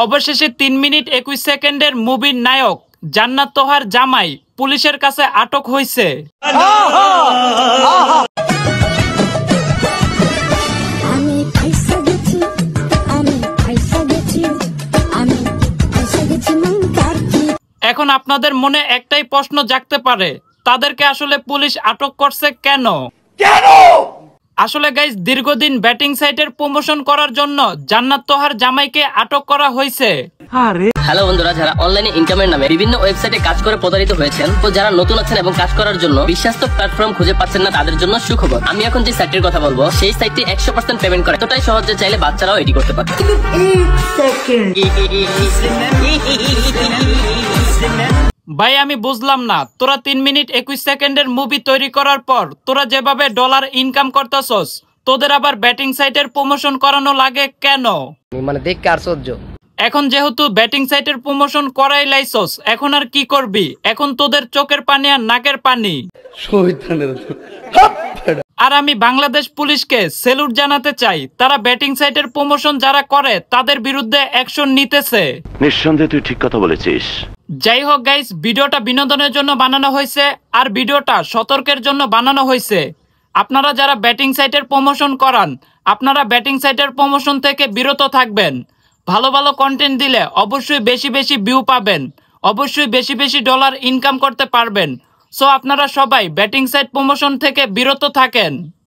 অবশেষে 3 মিনিট 21 সেকেন্ডের মুভির নায়ক জান্নাত তোহার জামাই পুলিশের কাছে আটক হয়েছে। এখন আপনাদের মনে একটাই প্রশ্ন জাগতে পারে, তাদেরকে আসলে পুলিশ আটক করছে কেন? আসলে গাইস, দীর্ঘদিন ব্যাটিং সাইটের প্রমোশন করার জন্য জান্নাত তোহার জামাইকে আটক করা হয়েছে। হ্যালো বন্ধুরা, যারা অনলাইনে ইনকামের নামে বিভিন্ন ওয়েবসাইটে কাজ করে প্রতারিত হয়েছেন ও যারা নতুন আছেন এবং কাজ করার জন্য বিশ্বস্ত প্ল্যাটফর্ম খুঁজে পাচ্ছেন না, তাদের জন্য সুখবর। আমি এখন যে সাইটের কথা বলবো সেই সাইটটি 100% পেমেন্ট করে, এতটাই সহজে চাইলে বাচ্চারাও এডি করতে পারে। ভাই আমি বুঝলাম না, তোরা 3 মিনিট 21 সেকেন্ডের মুভি তৈরি করার পর তোরা যেভাবে ডলার ইনকাম করতেছস, তোদের আবার ব্যাটিং সাইটের প্রমোশন করানো লাগে কেন? মানে দেখ আশ্চর্য। এখন যেহেতু ব্যাটিং সাইটের প্রমোশন করাই লাইছস, এখন আর কি করবি? এখন তোদের চোখের পানি আর নাকের পানি। আর আমি বাংলাদেশ পুলিশকে স্যালুট জানাতে চাই, তারা ব্যাটিং সাইটের প্রমোশন যারা করে তাদের বিরুদ্ধে অ্যাকশন নিতেছে। নিঃসন্দেহে তুই ঠিক কথা বলেছিস। যাই হোক গাইস, ভিডিওটা বিনোদনের জন্য বানানো হয়েছে আর ভিডিওটা সতর্কের জন্য বানানো হয়েছে। আপনারা যারা ব্যাটিং সাইটের প্রমোশন করান, আপনারা ব্যাটিং সাইটের প্রমোশন থেকে বিরত থাকবেন। ভালো ভালো কন্টেন্ট দিলে অবশ্যই বেশি বেশি ভিউ পাবেন, অবশ্যই বেশি বেশি ডলার ইনকাম করতে পারবেন। সো আপনারা সবাই ব্যাটিং সাইট প্রমোশন থেকে বিরত থাকেন।